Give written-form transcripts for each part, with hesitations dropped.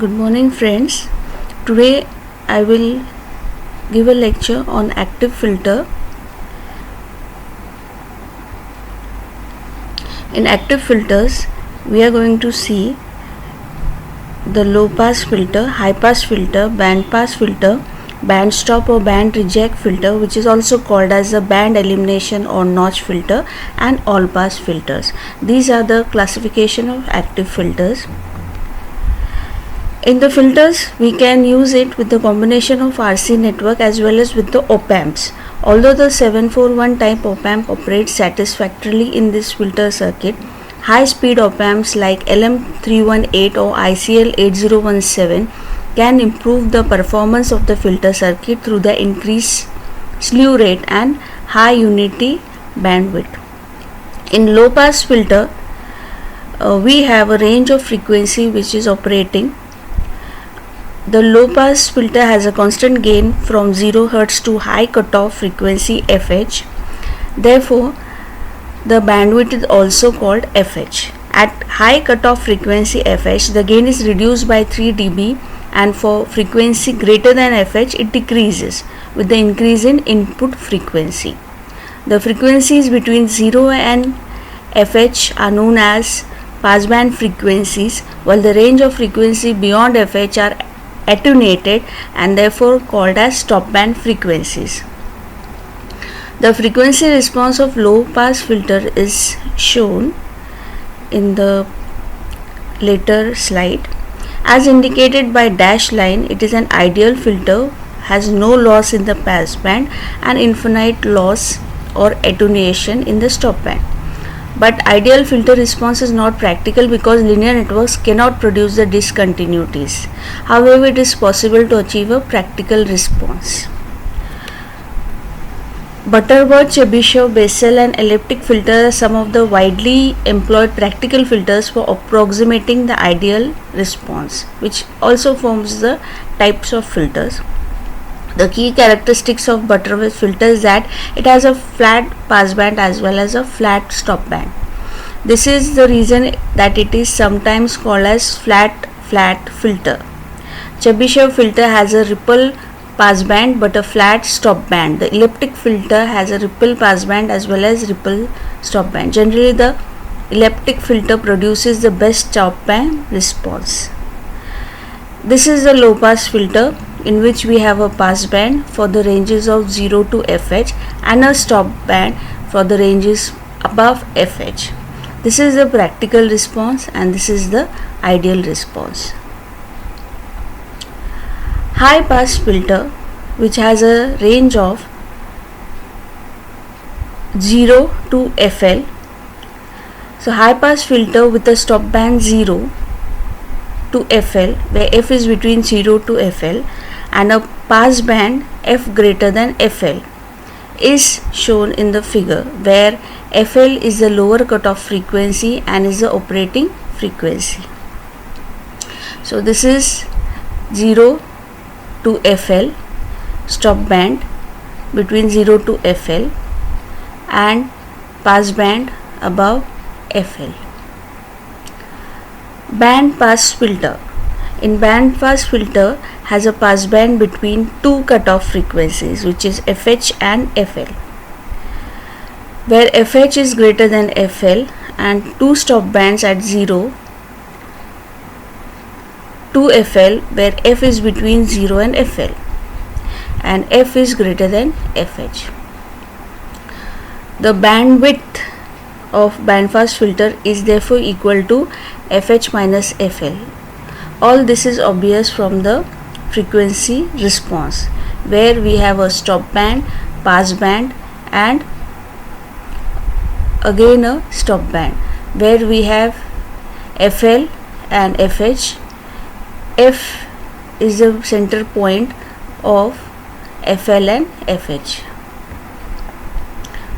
Good morning, friends. Today I will give a lecture on active filter. In active filters, we are going to see the low pass filter, high pass filter, band pass filter, band stop or band reject filter, which is also called as a band elimination or notch filter, and all pass filters. These are the classification of active filters. In the filters, we can use it with the combination of RC network as well as with the op-amps. Although the 741 type op-amp operates satisfactorily in this filter circuit, high-speed op-amps like LM318 or ICL 8017 can improve the performance of the filter circuit through the increased slew rate and high unity bandwidth. In low-pass filter, we have a range of frequency which is operating. The low pass filter has a constant gain from 0 Hz to high cutoff frequency FH. Therefore, the bandwidth is also called FH. At high cutoff frequency FH, the gain is reduced by 3 dB, and for frequency greater than FH, it decreases with the increase in input frequency. The frequencies between 0 and FH are known as passband frequencies, while the range of frequency beyond FH are attenuated and therefore called as stop band frequencies. The frequency response of low pass filter is shown in the later slide. As indicated by dashed line, it is an ideal filter, has no loss in the pass band and infinite loss or attenuation in the stop band. But ideal filter response is not practical because linear networks cannot produce the discontinuities. However, it is possible to achieve a practical response. Butterworth, Chebyshev, Bessel and elliptic filters are some of the widely employed practical filters for approximating the ideal response, which also forms the types of filters. The key characteristics of Butterworth filter is that it has a flat passband as well as a flat stop band. This is the reason that it is sometimes called as flat filter. Chebyshev filter has a ripple passband but a flat stop band. The elliptic filter has a ripple passband as well as ripple stop band. Generally, the elliptic filter produces the best stop band response. This is the low pass filter, in which we have a pass band for the ranges of 0 to FH and a stop band for the ranges above FH. This is the practical response and this is the ideal response. High pass filter, which has a range of 0 to FL. So high pass filter with a stop band 0 to FL, where F is between 0 to FL, and a pass band F greater than FL is shown in the figure, where FL is the lower cutoff frequency and is the operating frequency. So this is 0 to FL, stop band between 0 to FL and pass band above FL. Band pass filter. In band pass filter has a pass band between two cutoff frequencies, which is FH and FL, where FH is greater than FL, and two stop bands at 0 to FL, where F is between 0 and FL and F is greater than FH. The bandwidth of band pass filter is therefore equal to FH minus FL. All this is obvious from the frequency response, where we have a stop band, pass band and again a stop band, where we have FL and FH. F is the center point of FL and FH,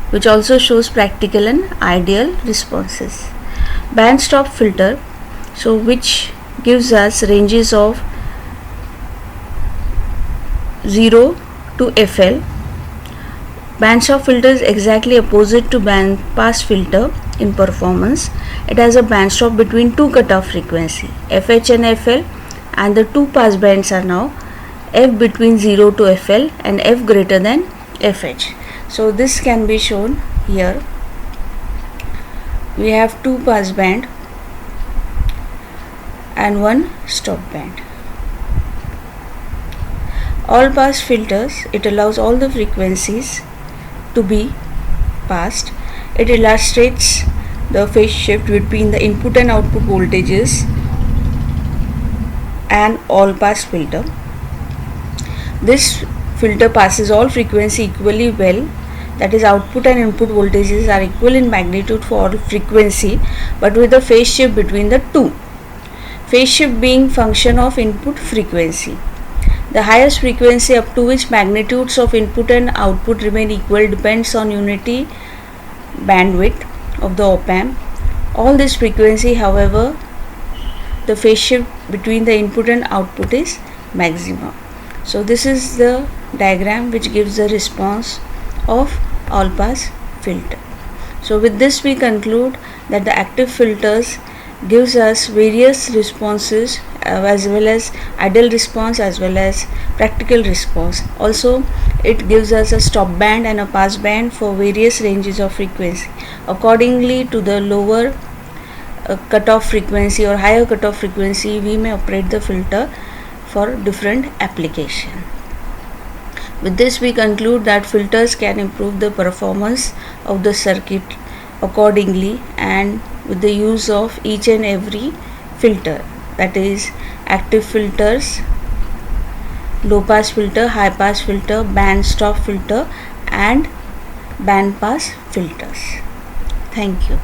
which also shows practical and ideal responses. Band stop filter, so which gives us ranges of 0 to FL. Band stop filter is exactly opposite to band pass filter in performance. It has a band stop between two cutoff frequency, FH and FL, and the two pass bands are now F between 0 to FL and F greater than FH. So this can be shown here. We have two pass band and one stop band. All pass filters, it allows all the frequencies to be passed. It illustrates the phase shift between the input and output voltages and all pass filter. This filter passes all frequency equally well, that is output and input voltages are equal in magnitude for all frequency, but with a phase shift between the two. Phase shift being function of input frequency. The highest frequency up to which magnitudes of input and output remain equal depends on unity bandwidth of the op-amp. All this frequency, however, the phase shift between the input and output is maximum. So this is the diagram which gives the response of all pass filter. So with this we conclude that the active filters gives us various responses as well as ideal response as well as practical response. Also it gives us a stop band and a pass band for various ranges of frequency. Accordingly to the lower cutoff frequency or higher cutoff frequency, we may operate the filter for different application. With this we conclude that filters can improve the performance of the circuit accordingly and with the use of each and every filter, that is active filters, low pass filter, high pass filter, band stop filter and band pass filters. Thank you.